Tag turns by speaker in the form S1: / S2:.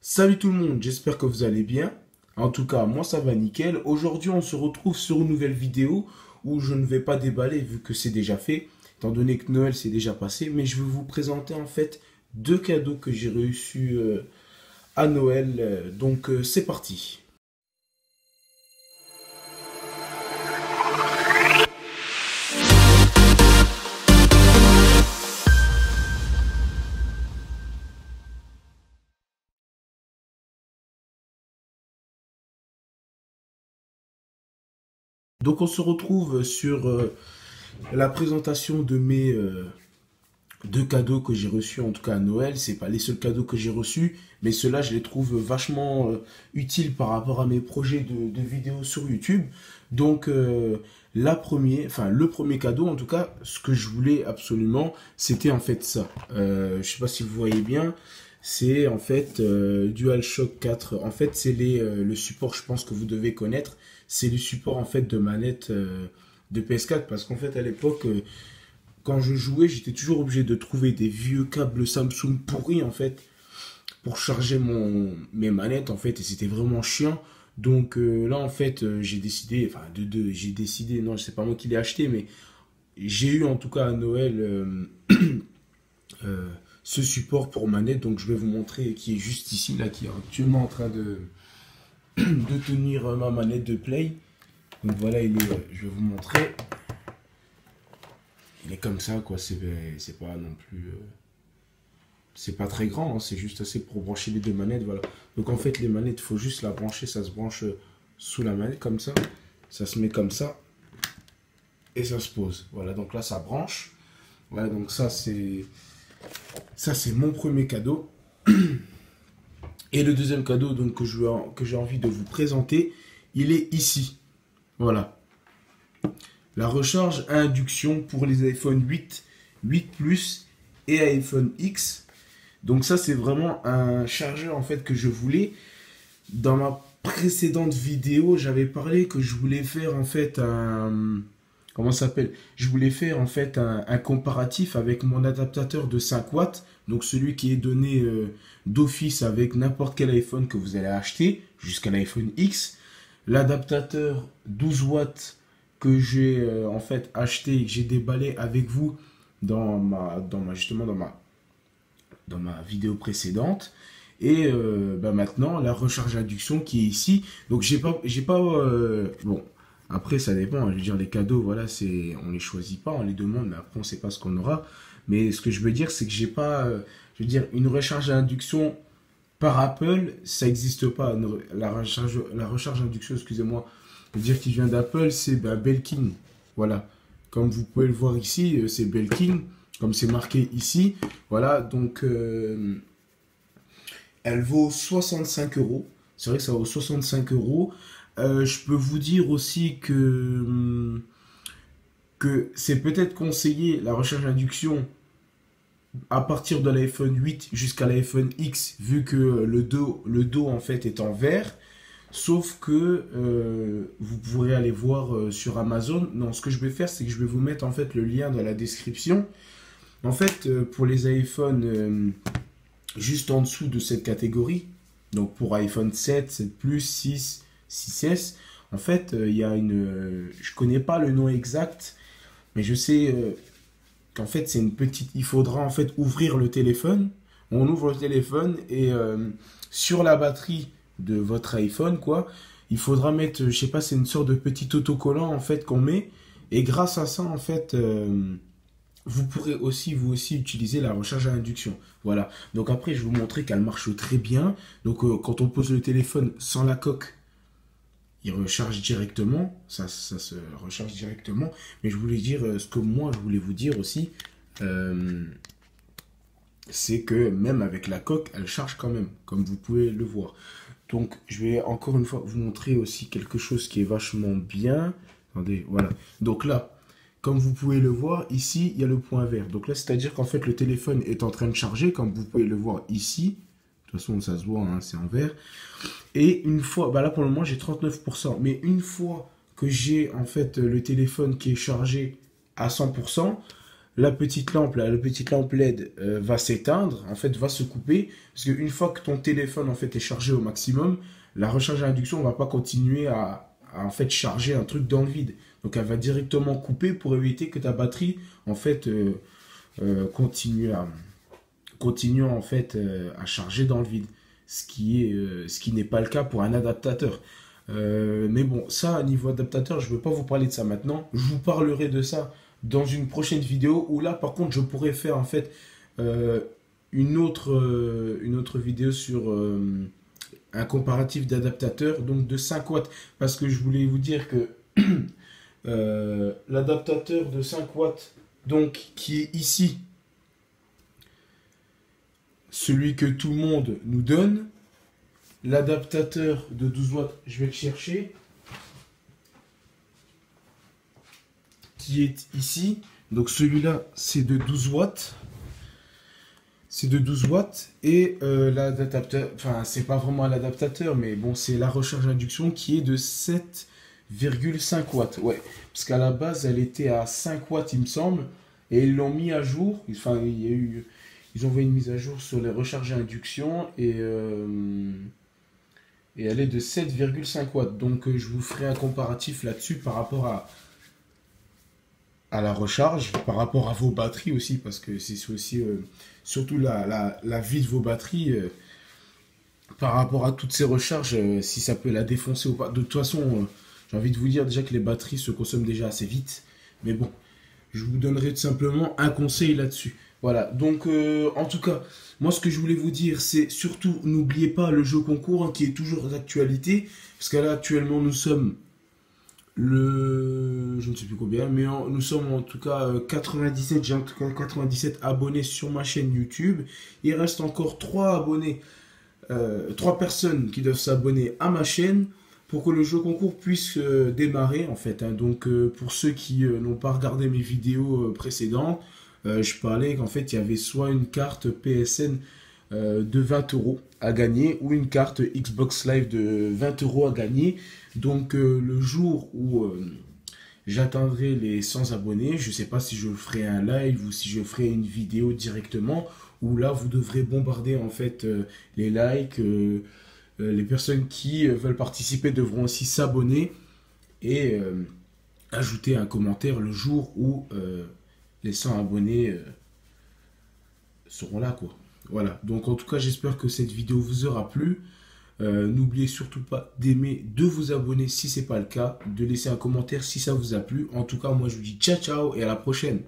S1: Salut tout le monde, j'espère que vous allez bien. En tout cas, moi ça va nickel. Aujourd'hui, on se retrouve sur une nouvelle vidéo où je ne vais pas déballer vu que c'est déjà fait, étant donné que Noël s'est déjà passé, mais je vais vous présenter en fait deux cadeaux que j'ai reçus à Noël. Donc c'est parti. Donc on se retrouve sur la présentation de mes deux cadeaux que j'ai reçus en tout cas à Noël. C'est pas les seuls cadeaux que j'ai reçus, mais ceux-là je les trouve vachement utiles par rapport à mes projets de vidéos sur YouTube. Donc le premier cadeau en tout cas, ce que je voulais absolument, c'était en fait ça. Je sais pas si vous voyez bien. C'est en fait DualShock 4. En fait, c'est le support, je pense que vous devez connaître. C'est le support en fait de manette de PS4 parce qu'en fait à l'époque quand je jouais, j'étais toujours obligé de trouver des vieux câbles Samsung pourris en fait pour charger mes manettes en fait et c'était vraiment chiant. Donc là en fait j'ai décidé, enfin j'ai décidé, non c'est pas moi qui l'ai acheté mais j'ai eu en tout cas à Noël euh, ce support pour manette donc je vais vous montrer qui est juste ici là qui est actuellement en train de tenir ma manette de play. Donc voilà je vais vous montrer. Il est comme ça, quoi. C'est pas non plus. C'est pas très grand, hein, c'est juste assez pour brancher les deux manettes. Voilà. Donc en fait, les manettes, il faut juste la brancher. Ça se branche sous la manette comme ça. Ça se met comme ça. Et ça se pose. Voilà, donc là, ça branche. Voilà, donc ça, c'est. Ça, c'est mon premier cadeau. Et le deuxième cadeau donc, que j'ai envie de vous présenter, il est ici. Voilà. La recharge à induction pour les iPhone 8, 8 Plus et iPhone X. Donc ça c'est vraiment un chargeur en fait que je voulais. Dans ma précédente vidéo, j'avais parlé que je voulais faire en fait un... Comment ça s'appelle? Je voulais faire en fait un comparatif avec mon adaptateur de 5 watts. Donc celui qui est donné d'office avec n'importe quel iPhone que vous allez acheter, jusqu'à l'iPhone X. L'adaptateur 12 watts que j'ai en fait acheté et que j'ai déballé avec vous justement dans ma vidéo précédente. Et maintenant la recharge induction qui est ici. Donc j'ai pas bon après ça dépend. Hein, je veux dire les cadeaux voilà on les choisit pas, on les demande mais après on sait pas ce qu'on aura. Mais ce que je veux dire c'est que j'ai pas je veux dire une recharge à induction par Apple ça n'existe pas. La recharge induction excusez-moi dire qu'il vient d'Apple, c'est Belkin. Voilà. Comme vous pouvez le voir ici, c'est Belkin. Comme c'est marqué ici. Voilà. Donc, elle vaut 65 euros. C'est vrai que ça vaut 65 euros. Je peux vous dire aussi que c'est peut-être conseillé la recharge induction à partir de l'iPhone 8 jusqu'à l'iPhone X, vu que le dos en fait est en verre. Sauf que vous pourrez aller voir sur Amazon. Non, ce que je vais faire, c'est que je vais vous mettre en fait le lien dans la description. En fait, pour les iPhones juste en dessous de cette catégorie, donc pour iPhone 7, 7 Plus, 6, 6S, en fait, il y a je connais pas le nom exact, mais je sais qu'en fait, c'est une petite. Il faudra en fait ouvrir le téléphone. On ouvre le téléphone et sur la batterie de votre iPhone, quoi, il faudra mettre, je sais pas, c'est une sorte de petit autocollant en fait qu'on met. Et grâce à ça, en fait, vous pourrez aussi, vous aussi, utiliser la recharge à induction. Voilà. Donc après, je vais vous montrer qu'elle marche très bien. Donc quand on pose le téléphone sans la coque, il recharge directement. Ça se recharge directement. Mais je voulais dire, ce que moi, je voulais vous dire aussi, c'est que même avec la coque, elle charge quand même, comme vous pouvez le voir. Donc, je vais encore une fois vous montrer aussi quelque chose qui est vachement bien. Attendez, voilà. Donc là, comme vous pouvez le voir, ici, il y a le point vert. Donc là, c'est-à-dire qu'en fait, le téléphone est en train de charger, comme vous pouvez le voir ici. De toute façon, ça se voit, hein, c'est en vert. Et une fois, bah là, pour le moment, j'ai 39%. Mais une fois que j'ai, en fait, le téléphone qui est chargé à 100%, la petite lampe, là, la petite lampe LED va s'éteindre, en fait, va se couper. Parce qu'une fois que ton téléphone, en fait, est chargé au maximum, la recharge à induction ne va pas continuer en fait, charger un truc dans le vide. Donc, elle va directement couper pour éviter que ta batterie, en fait, continue en fait, à charger dans le vide. Ce qui n'est pas le cas pour un adaptateur. Mais bon, ça, niveau adaptateur, je ne veux pas vous parler de ça maintenant. Je vous parlerai de ça dans une prochaine vidéo où là, par contre, je pourrais faire en fait euh, une autre vidéo sur un comparatif d'adaptateur, donc de 5 watts. Parce que je voulais vous dire que l'adaptateur de 5 watts, donc qui est ici, celui que tout le monde nous donne, l'adaptateur de 12 watts, je vais le chercher, qui est ici. Donc celui-là, c'est de 12 watts. C'est de 12 watts. Et l'adaptateur, enfin, c'est pas vraiment l'adaptateur, mais bon, c'est la recharge induction qui est de 7,5 watts. Ouais, parce qu'à la base, elle était à 5 watts, il me semble. Et ils l'ont mis à jour. Enfin, il y a eu, ils ont fait une mise à jour sur les recharges à induction. Et elle est de 7,5 watts. Donc je vous ferai un comparatif là-dessus par rapport à la recharge, par rapport à vos batteries aussi, parce que c'est aussi surtout la vie de vos batteries par rapport à toutes ces recharges, si ça peut la défoncer ou pas. De toute façon, j'ai envie de vous dire déjà que les batteries se consomment déjà assez vite. Mais bon, je vous donnerai tout simplement un conseil là-dessus. Voilà, donc en tout cas, moi ce que je voulais vous dire, c'est surtout n'oubliez pas le jeu concours hein, qui est toujours d'actualité, parce que là actuellement nous sommes je ne sais plus combien, mais nous sommes en tout cas 97, j'ai en tout cas 97 abonnés sur ma chaîne YouTube. Il reste encore 3 abonnés, 3 personnes qui doivent s'abonner à ma chaîne pour que le jeu concours puisse démarrer en fait. Hein. Donc pour ceux qui n'ont pas regardé mes vidéos précédentes, je parlais qu'en fait il y avait soit une carte PSN de 20 euros à gagner ou une carte Xbox Live de 20 euros à gagner. Donc le jour où j'atteindrai les 100 abonnés, je ne sais pas si je ferai un live ou si je ferai une vidéo directement, où là vous devrez bombarder en fait les likes, les personnes qui veulent participer devront aussi s'abonner et ajouter un commentaire le jour où les 100 abonnés seront là quoi. Voilà, donc en tout cas j'espère que cette vidéo vous aura plu. N'oubliez surtout pas d'aimer, de vous abonner si ce n'est pas le cas, de laisser un commentaire si ça vous a plu. En tout cas moi je vous dis ciao ciao et à la prochaine.